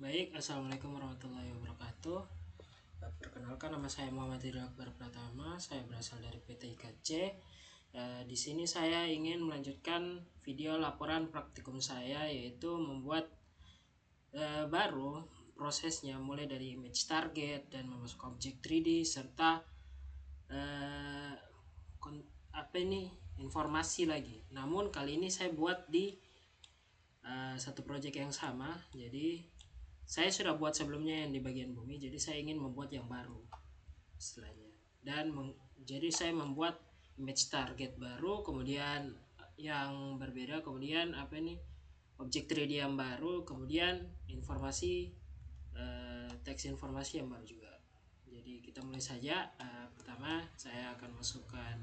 Baik, assalamualaikum warahmatullahi wabarakatuh. Perkenalkan, nama saya Muhammad Ridho Akbar Pratama. Saya berasal dari PT IKC. Di sini saya ingin melanjutkan video laporan praktikum saya, yaitu membuat baru prosesnya mulai dari image target dan memasukkan objek 3D serta eh, apa ini informasi lagi. Namun kali ini saya buat di satu project yang sama. Jadi saya sudah buat sebelumnya yang di bagian bumi, jadi saya ingin membuat yang baru istilahnya. Dan jadi saya membuat image target baru, kemudian yang berbeda, kemudian apa ini objek 3D yang baru, kemudian informasi teks informasi yang baru juga. Jadi kita mulai saja. Pertama saya akan masukkan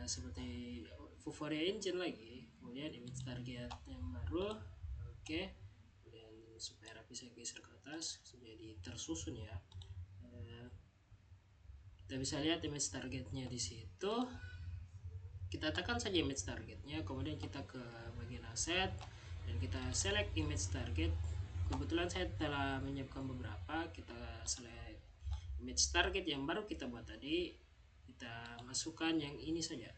seperti Vuforia Engine lagi, kemudian image target yang baru. Oke, kemudian supaya rapi saya geser ke atas jadi tersusun ya. Kita bisa lihat image targetnya di situ. Kita tekan saja image targetnya, kemudian kita ke bagian aset dan kita select image target. Kebetulan saya telah menyiapkan beberapa. Kita select image target yang baru kita buat tadi, kita masukkan yang ini saja.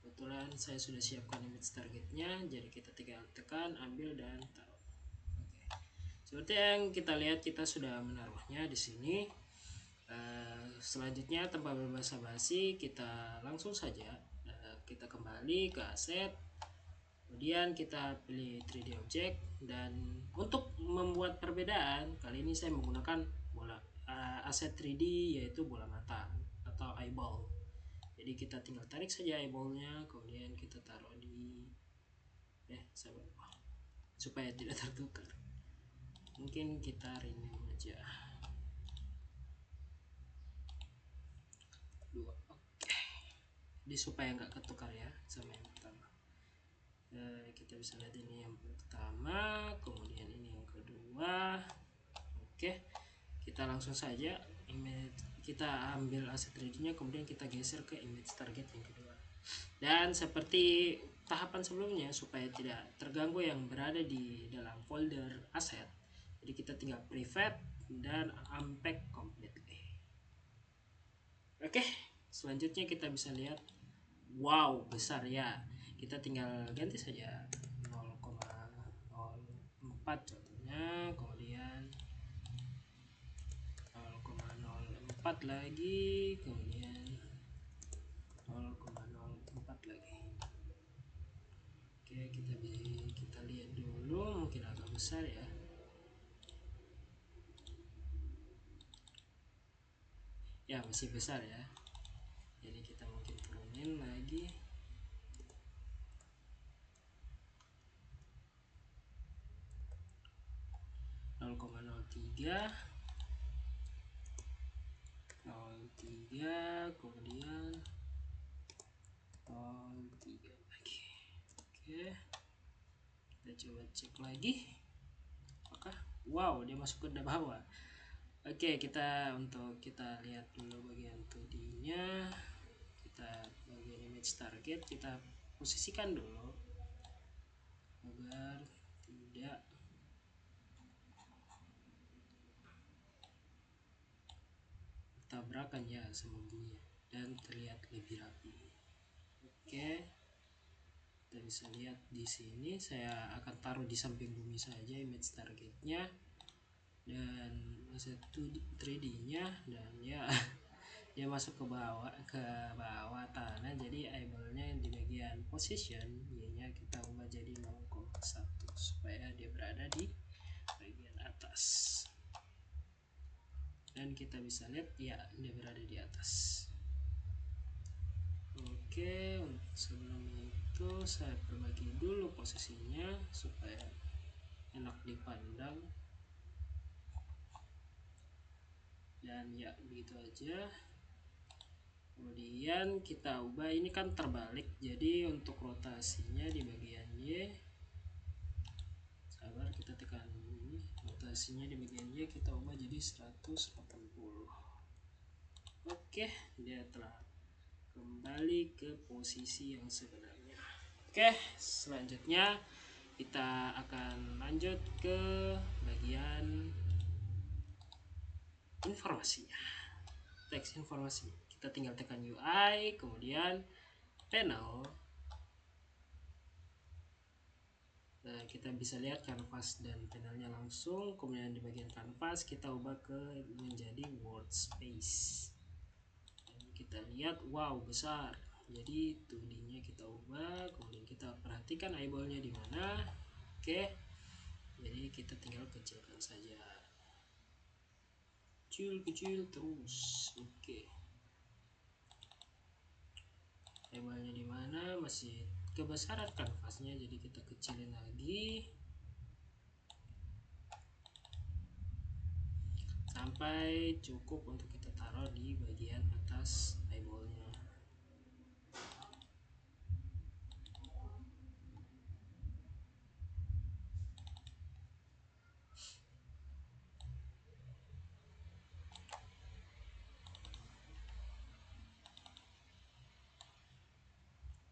Kebetulan saya sudah siapkan image targetnya, jadi kita tinggal tekan, ambil dan taruh. Oke. Seperti yang kita lihat, kita sudah menaruhnya di sini. Selanjutnya tanpa berbasa-basi kita langsung saja kita kembali ke aset, kemudian kita pilih 3D object, dan untuk membuat perbedaan kali ini saya menggunakan bola aset 3D yaitu bola mata atau eyeball. Jadi kita tinggal tarik saja eyeballnya, kemudian kita taruh di supaya tidak tertukar. Mungkin kita rename aja 2. Oke. Jadi supaya nggak ketukar ya sama yang pertama. Kita bisa lihat ini yang pertama, kemudian ini yang kedua. Oke, kita langsung saja kita ambil aset 3D nya, kemudian kita geser ke image target yang kedua. Dan seperti tahapan sebelumnya, supaya tidak terganggu yang berada di dalam folder aset, jadi kita tinggal private dan unpack completely. Oke, selanjutnya kita bisa lihat, wow, besar ya. Kita tinggal ganti saja 0,04 contohnya, kemudian 0,04 lagi, kemudian 0,04 lagi. Oke, kita lihat dulu, mungkin agak besar ya. Ya, masih besar ya. Jadi kita mungkin turunin lagi. Nol koma nol tiga, kemudian 0,3 lagi. Oke, kita coba cek lagi apakah wow dia masuk ke bawah. Oke, kita lihat dulu bagian 2D nya. Kita bagian image target kita posisikan dulu agar tidak bertabrakan ya sama bumi dan terlihat lebih rapi. Oke, kita bisa lihat di sini saya akan taruh di samping bumi saja image targetnya dan aset 3D nya, dan ya dia masuk ke bawah tanah. Jadi eyeballnya di bagian position y nya kita ubah jadi 0,1 supaya dia berada di bagian atas, dan kita bisa lihat ya dia berada di atas. Oke, sebelum itu saya perbagi dulu posisinya supaya enak dipandang, dan ya begitu aja. Kemudian kita ubah, ini kan terbalik, jadi untuk rotasinya di bagian Y, sabar kita tekan ini, rotasinya di bagian Y kita ubah jadi 180. Oke, dia telah kembali ke posisi yang sebenarnya. Oke, selanjutnya kita akan lanjut ke bagian informasi, teks informasi. Kita tinggal tekan UI, kemudian panel. Nah, kita bisa lihat kanvas dan panelnya langsung. Kemudian di bagian kanvas kita ubah ke menjadi workspace. Dan kita lihat, wow, besar. Jadi 2D-nya kita ubah, kemudian kita perhatikan eyeballnya di mana. Oke, jadi kita tinggal kecilkan saja, kecil terus. Oke, eyeballnya di mana, masih kebesaran kanvasnya, jadi kita kecilin lagi sampai cukup untuk kita taruh di bagian atas eyeballnya.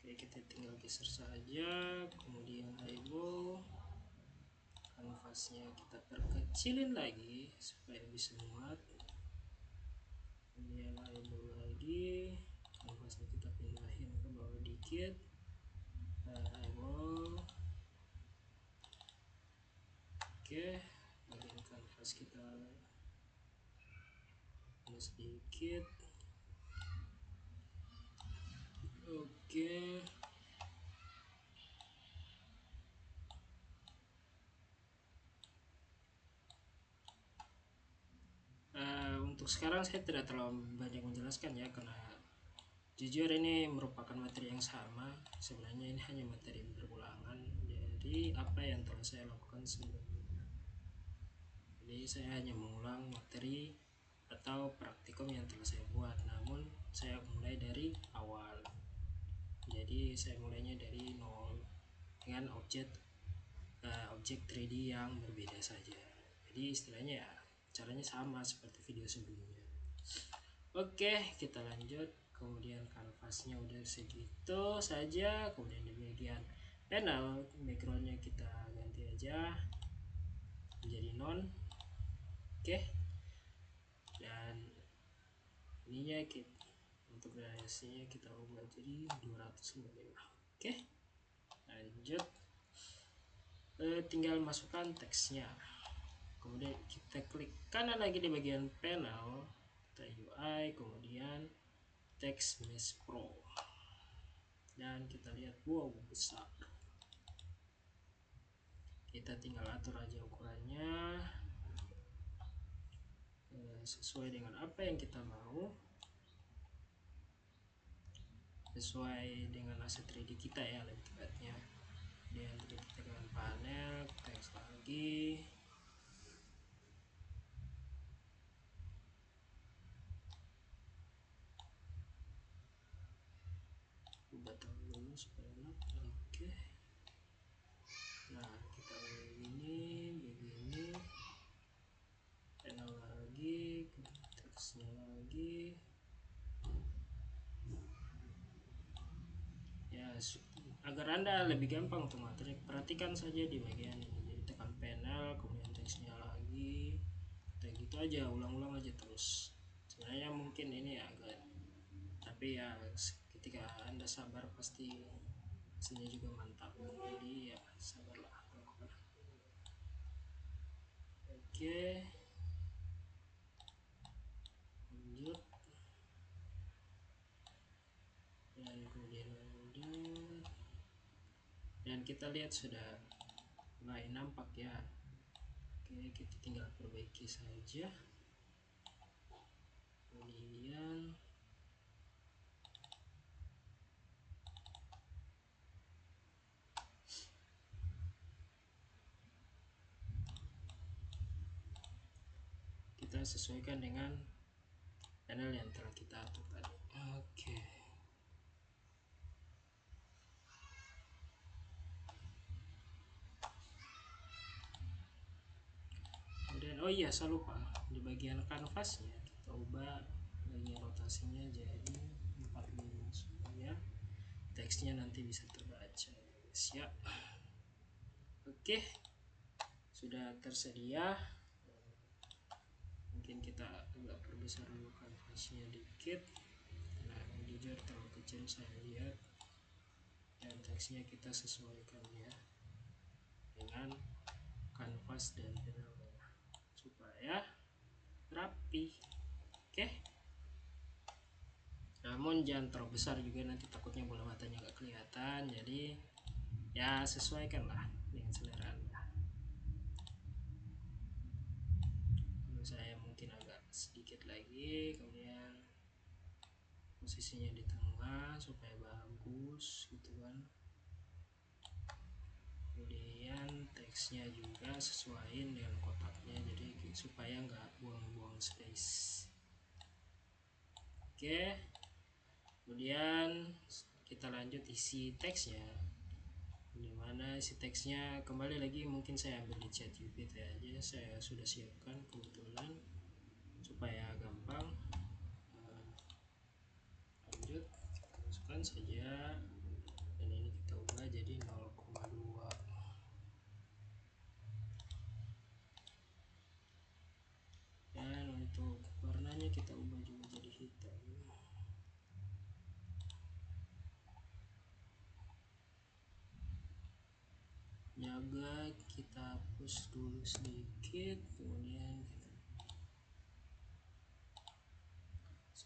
Oke, kita tinggal geser saja, kemudian eyeball, kanvasnya kita perkecilin lagi supaya bisa muat. Kemudian eyeball lagi, kanvasnya kita pindahin ke bawah dikit. Eyeball. Oke, bagian kanvas kita sedikit. Oke, untuk sekarang saya tidak terlalu banyak menjelaskan ya, karena jujur ini merupakan materi yang sama. Sebenarnya ini hanya materi berulangan dari apa yang telah saya lakukan sebelumnya. Jadi saya hanya mengulang materi atau praktikum yang telah saya buat, namun saya mulai dari awal. Jadi saya mulainya dari nol dengan objek 3D yang berbeda saja. Jadi istilahnya ya caranya sama seperti video sebelumnya. Oke, kita lanjut. Kemudian kanvasnya udah segitu saja. Kemudian di bagian panel, backgroundnya kita ganti aja menjadi non. Oke, dan ininya kita untuk radiusnya kita ubah jadi 255. Oke, lanjut. Tinggal masukkan teksnya, kemudian kita klik kanan lagi di bagian panel, kita UI, kemudian text mesh pro, dan kita lihat, wow, besar. Kita tinggal atur aja ukurannya sesuai dengan apa yang kita mau, sesuai dengan aset 3D kita ya, lebih tepatnya. Dan kita tekan panel, teks lagi, batal dulu supaya enak. Oke, nah kita begini, panel lagi, teksnya lagi ya, agar anda lebih gampang untuk materi, perhatikan saja di bagian ini. Jadi tekan panel, kemudian teksnya lagi, kayak gitu aja, ulang-ulang aja terus. Sebenarnya mungkin ini agak, tapi ya ketika anda sabar pasti hasilnya juga mantap. Jadi ya sabarlah. Oke, lanjut, dan kemudian lanjut, dan kita lihat sudah mulai nampak ya. Oke, kita tinggal perbaiki saja. Kemudian kita sesuaikan dengan panel yang telah kita atur tadi. Oke, kemudian oh iya, saya lupa, di bagian kanvasnya kita ubah bagian rotasinya jadi 45 supaya teksnya nanti bisa terbaca, guys ya. Oke, sudah tersedia. Mungkin kita agak perbesar dulu kanvasnya dikit. Nah, jujur terlalu kecil saya lihat, dan teksnya kita sesuaikan ya dengan kanvas dan pena merah supaya rapi. Oke, namun jangan terlalu besar juga, nanti takutnya bola matanya nggak kelihatan. Jadi ya sesuaikanlah dengan selera Anda. Menurut saya mungkin agak sedikit lagi, kemudian posisinya di tengah supaya bagus gitu kan. Kemudian teksnya juga sesuaiin dengan kotaknya, jadi supaya nggak buang-buang space. Oke, kemudian kita lanjut isi teksnya. Dimana isi teksnya kembali lagi mungkin saya ambil di ChatGPT aja, saya sudah siapkan kebetulan supaya gampang. Lanjut, masukkan saja, dan ini kita ubah jadi 0,2. dan untuk warnanya kita ubah juga jadi hitam. Jaga kita hapus dulu sedikit, kemudian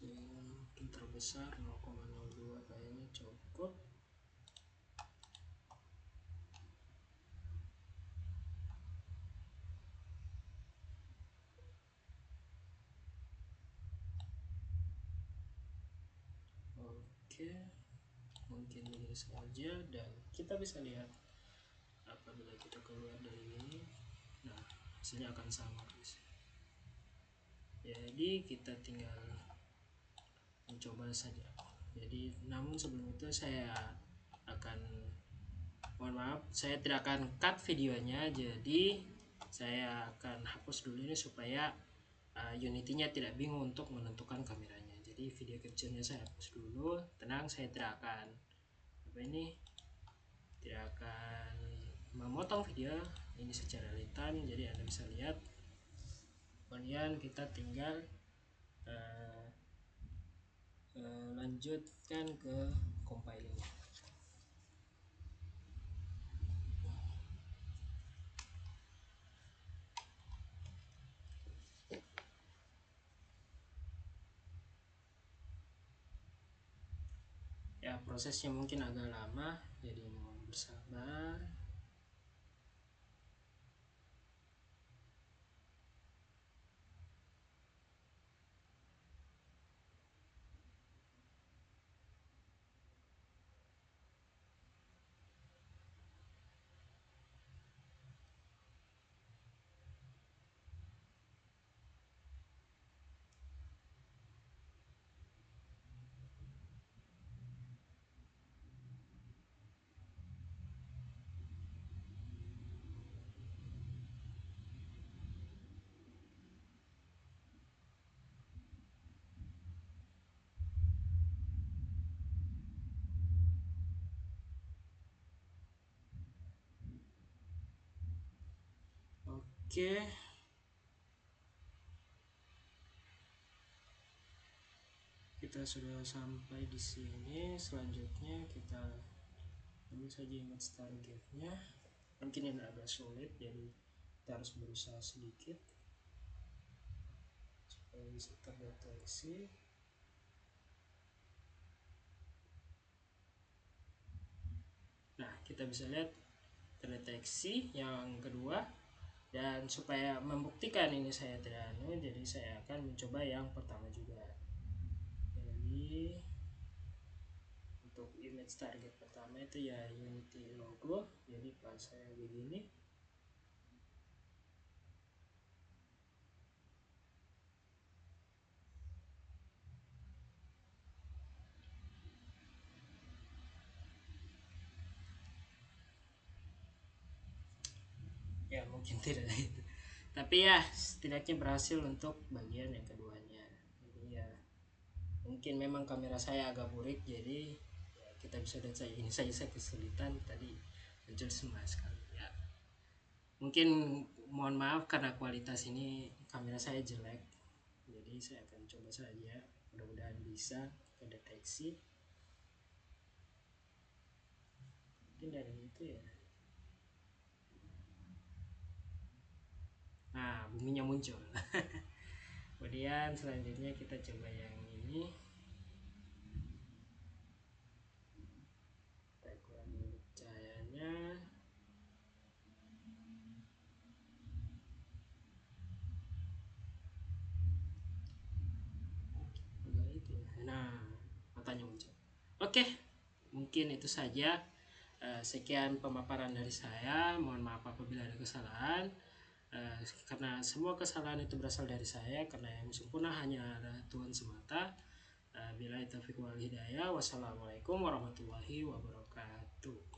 mungkin terbesar 0,02 kayaknya cukup. Oke, mungkin begini saja, dan kita bisa lihat apabila kita keluar dari ini, nah hasilnya akan sama guys. Jadi kita tinggal mencoba saja. Jadi namun sebelum itu saya akan, mohon maaf, saya tidak akan cut videonya, jadi saya akan hapus dulu ini supaya Unity-nya tidak bingung untuk menentukan kameranya. Jadi video kecilnya saya hapus dulu, tenang, saya tidak akan tidak akan memotong video ini secara litan, jadi Anda bisa lihat. Kemudian kita tinggal lanjutkan ke compiling. Ya, prosesnya mungkin agak lama, jadi mohon bersabar. Oke, kita sudah sampai di sini. Selanjutnya kita ambil saja image targetnya. Mungkin ini agak sulit, jadi kita harus berusaha sedikit supaya bisa terdeteksi. Nah, kita bisa lihat terdeteksi yang kedua, dan supaya membuktikan ini saya tidak jadi saya akan mencoba yang pertama juga. Jadi untuk image target pertama itu ya Unity logo, jadi pas saya begini, ya mungkin tidak itu, tapi ya setidaknya berhasil untuk bagian yang keduanya. Jadi ya mungkin memang kamera saya agak burik, jadi ya, kita bisa lihat saya ini saya kesulitan tadi muncul semua sekali ya. Mungkin mohon maaf karena kualitas ini kamera saya jelek, jadi saya akan coba saja, mudah-mudahan bisa kedeteksi. Mungkin dari itu ya. Nah, buminya muncul. Kemudian selanjutnya kita coba yang ini. Kita kurangi cahayanya. Nah, matanya muncul. Oke, mungkin itu saja. Sekian pemaparan dari saya. Mohon maaf apabila ada kesalahan. Karena semua kesalahan itu berasal dari saya, karena yang sempurna hanya ada Tuhan semata. Bila taufiq wal hidayah. Wassalamualaikum warahmatullahi wabarakatuh.